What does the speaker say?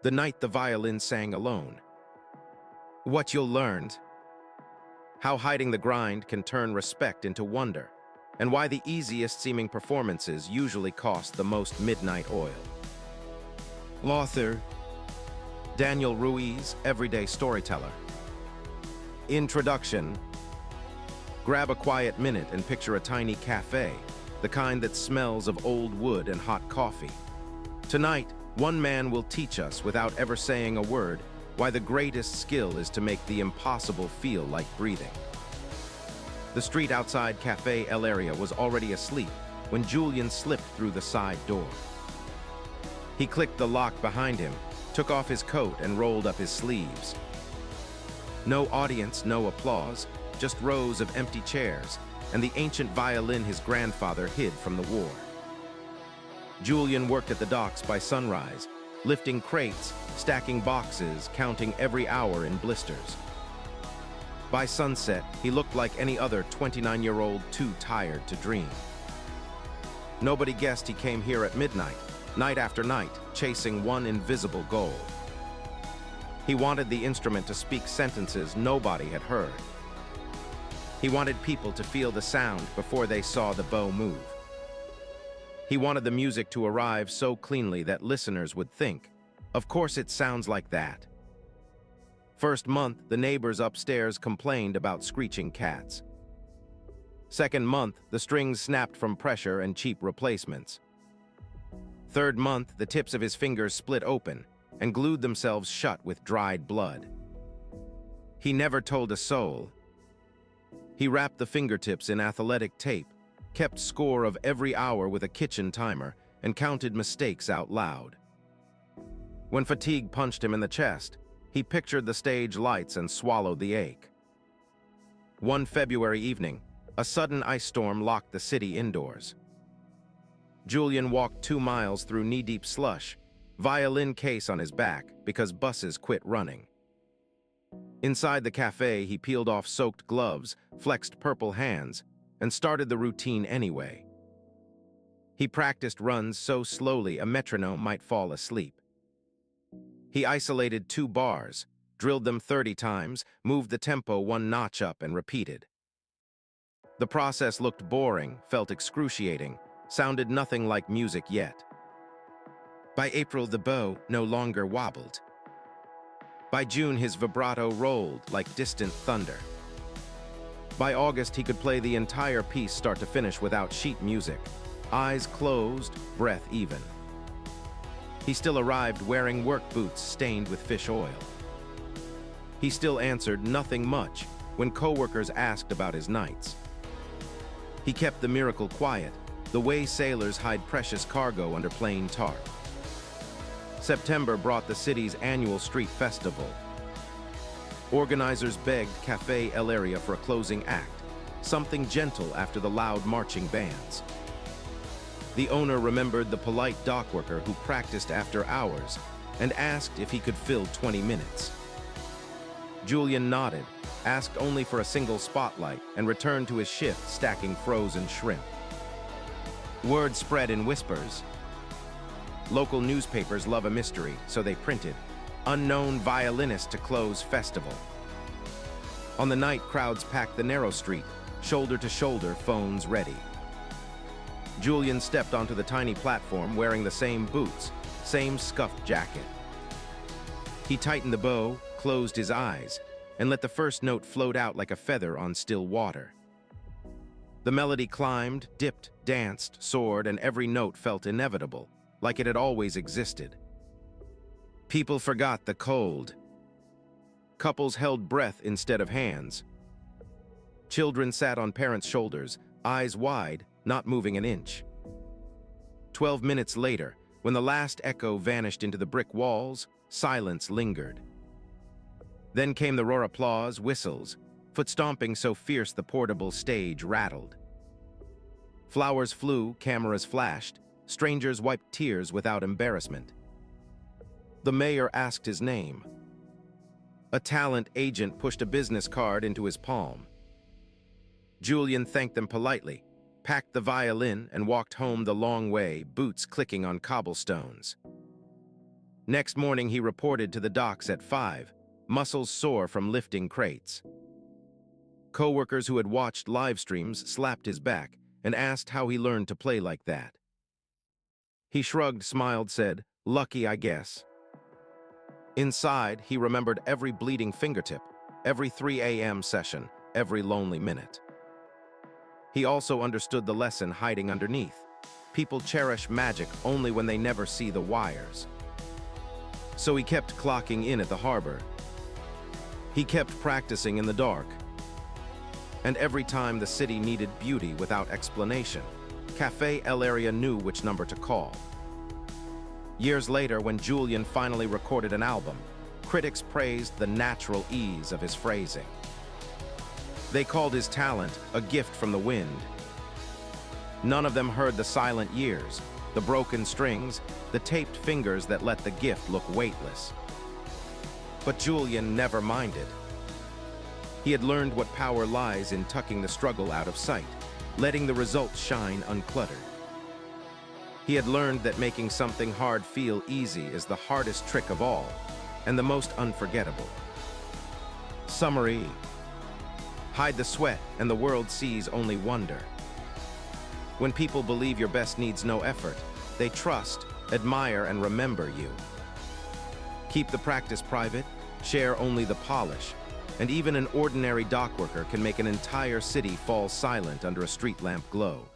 The night the violin sang alone. What you'll learn. How hiding the grind can turn respect into wonder, and why the easiest-seeming performances usually cost the most midnight oil. Author Daniel Ruiz, Everyday Storyteller. Introduction. Grab a quiet minute and picture a tiny cafe, the kind that smells of old wood and hot coffee. Tonight, one man will teach us, without ever saying a word, why the greatest skill is to make the impossible feel like breathing. The street outside Café El Area was already asleep when Julian slipped through the side door. He clicked the lock behind him, took off his coat and rolled up his sleeves. No audience, no applause, just rows of empty chairs and the ancient violin his grandfather hid from the war. Julian worked at the docks by sunrise, lifting crates, stacking boxes, counting every hour in blisters. By sunset, he looked like any other 29-year-old too tired to dream. Nobody guessed he came here at midnight, night after night, chasing one invisible goal. He wanted the instrument to speak sentences nobody had heard. He wanted people to feel the sound before they saw the bow move. He wanted the music to arrive so cleanly that listeners would think, "Of course it sounds like that." First month, the neighbors upstairs complained about screeching cats. Second month, the strings snapped from pressure and cheap replacements. Third month, the tips of his fingers split open and glued themselves shut with dried blood. He never told a soul. He wrapped the fingertips in athletic tape, kept score of every hour with a kitchen timer, and counted mistakes out loud. When fatigue punched him in the chest, he pictured the stage lights and swallowed the ache. One February evening, a sudden ice storm locked the city indoors. Julian walked 2 miles through knee-deep slush, violin case on his back because buses quit running. Inside the cafe, he peeled off soaked gloves, flexed purple hands, and started the routine anyway. He practiced runs so slowly a metronome might fall asleep. He isolated 2 bars, drilled them 30 times, moved the tempo 1 notch up and repeated. The process looked boring, felt excruciating, sounded nothing like music yet. By April, the bow no longer wobbled. By June, his vibrato rolled like distant thunder. By August, he could play the entire piece start to finish without sheet music, eyes closed, breath even. He still arrived wearing work boots stained with fish oil. He still answered nothing much when coworkers asked about his nights. He kept the miracle quiet, the way sailors hide precious cargo under plain tarp. September brought the city's annual street festival. Organizers begged Café El Area for a closing act, something gentle after the loud marching bands. The owner remembered the polite dockworker who practiced after hours and asked if he could fill 20 minutes. Julian nodded, asked only for a single spotlight, and returned to his shift stacking frozen shrimp. Word spread in whispers. Local newspapers love a mystery, so they printed, "Unknown violinist to close festival." On the night, crowds packed the narrow street, shoulder to shoulder, phones ready. Julian stepped onto the tiny platform wearing the same boots, same scuffed jacket. He tightened the bow, closed his eyes, and let the first note float out like a feather on still water. The melody climbed, dipped, danced, soared, and every note felt inevitable, like it had always existed. People forgot the cold. Couples held breath instead of hands. Children sat on parents' shoulders, eyes wide, not moving an inch. 12 minutes later, when the last echo vanished into the brick walls, silence lingered. Then came the roar applause, whistles, foot stomping so fierce the portable stage rattled. Flowers flew, cameras flashed, strangers wiped tears without embarrassment. The mayor asked his name. A talent agent pushed a business card into his palm. Julian thanked them politely, packed the violin, and walked home the long way, boots clicking on cobblestones. Next morning, he reported to the docks at 5, muscles sore from lifting crates. Co-workers who had watched live streams slapped his back and asked how he learned to play like that. He shrugged, smiled, said, "Lucky, I guess." Inside, he remembered every bleeding fingertip, every 3 a.m. session, every lonely minute. He also understood the lesson hiding underneath. People cherish magic only when they never see the wires. So he kept clocking in at the harbor. He kept practicing in the dark. And every time the city needed beauty without explanation, Café El Area knew which number to call. Years later, when Julian finally recorded an album, critics praised the natural ease of his phrasing. They called his talent a gift from the wind. None of them heard the silent years, the broken strings, the taped fingers that let the gift look weightless. But Julian never minded. He had learned what power lies in tucking the struggle out of sight, letting the results shine uncluttered. He had learned that making something hard feel easy is the hardest trick of all, and the most unforgettable. Summary: hide the sweat and the world sees only wonder. When people believe your best needs no effort, they trust, admire, and remember you. Keep the practice private, share only the polish, and even an ordinary dockworker can make an entire city fall silent under a street lamp glow.